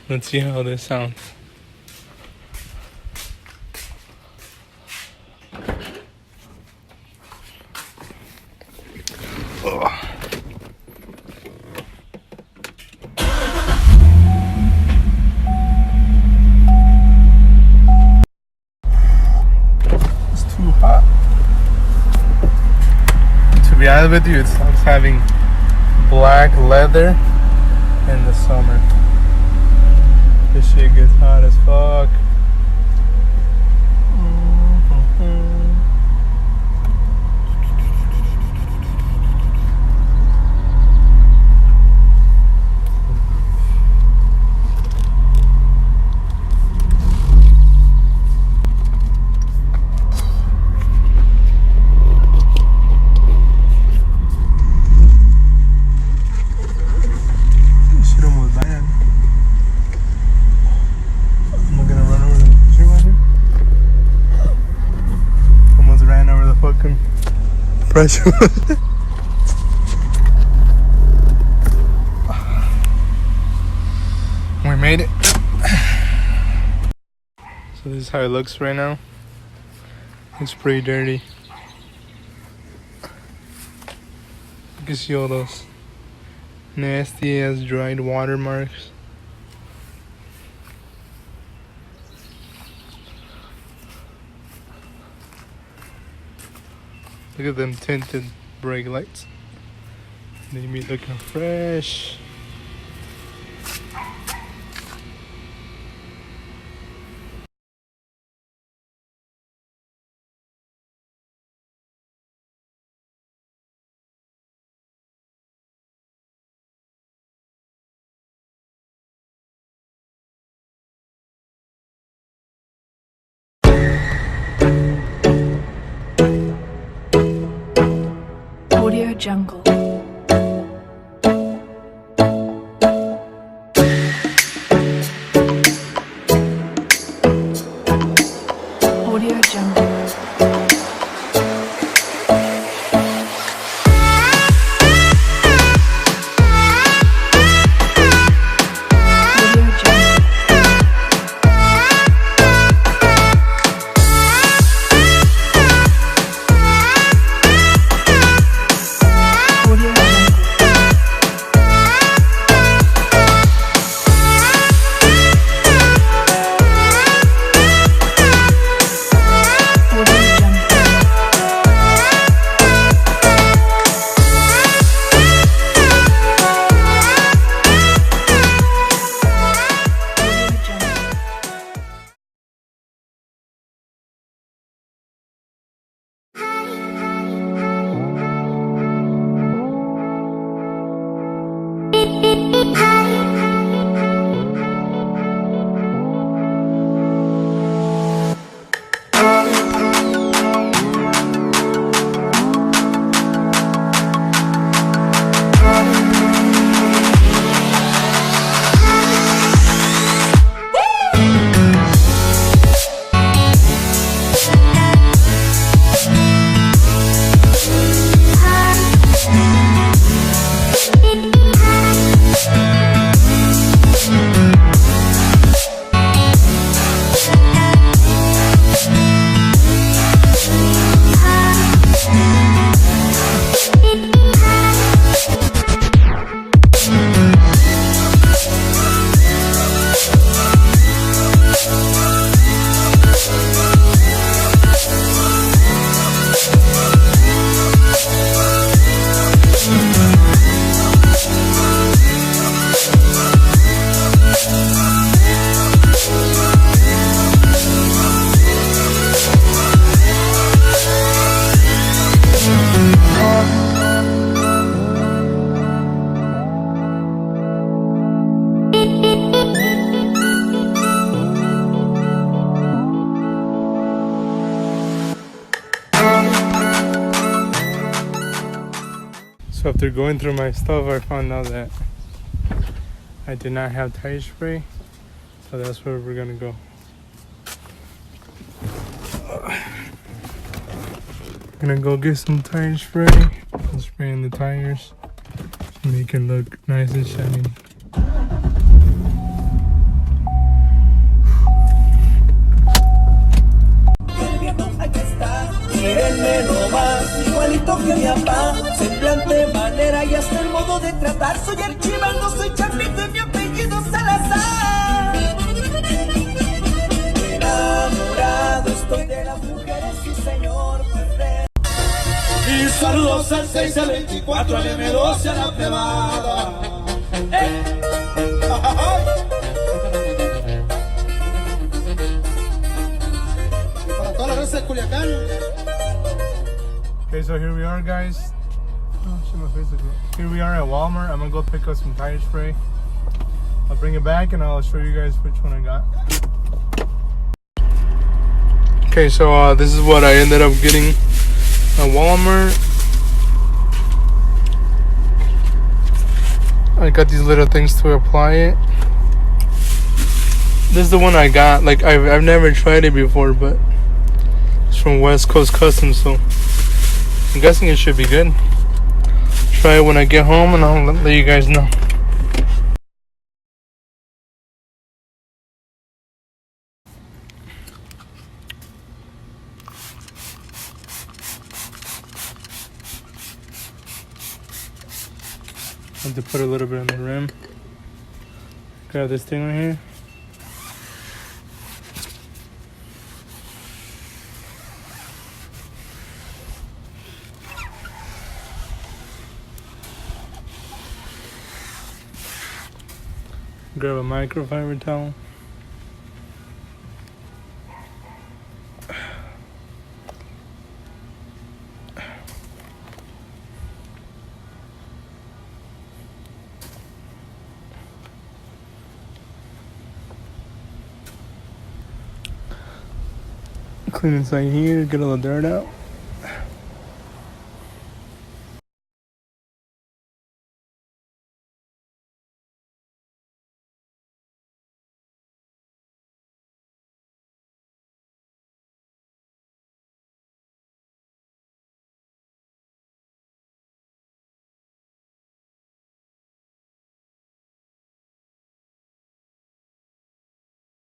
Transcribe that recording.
Let's see how this sounds. To be honest with you, it starts having black leather in the summer. This shit gets hot as fuck. Pressure. We made it. So this is how it looks right now. It's pretty dirty. You can see all those nasty ass dried watermarks. Look at them tinted brake lights. They be looking fresh. Audio Jungle. Audio Jungle. So after going through my stuff, I found out that I did not have tire spray, so that's where we're gonna go. Gonna go get some tire spray and spray in the tires to make it look nice and shiny. mi papá, semblante, manera y hasta el modo de tratar. Soy archivando, soy Chapito y mi apellido Salazar. Enamorado estoy de las mujeres, sí señor, pues. Y saludos al 6, al 24, al M12, a la privada. Para toda la raza de Culiacán. Okay, so here we are, guys. Oh, shit, my face is red. Here we are at Walmart. I'm gonna go pick up some tire spray. I'll bring it back and I'll show you guys which one I got. Okay, so this is what I ended up getting at Walmart. I got these little things to apply it. This is the one I got. Like I've never tried it before, but it's from West Coast Customs, so I'm guessing it should be good. Try it when I get home and I'll let you guys know. I have to put a little bit on the rim. Grab this thing right here. Grab a microfiber towel. Clean inside here, get all the dirt out.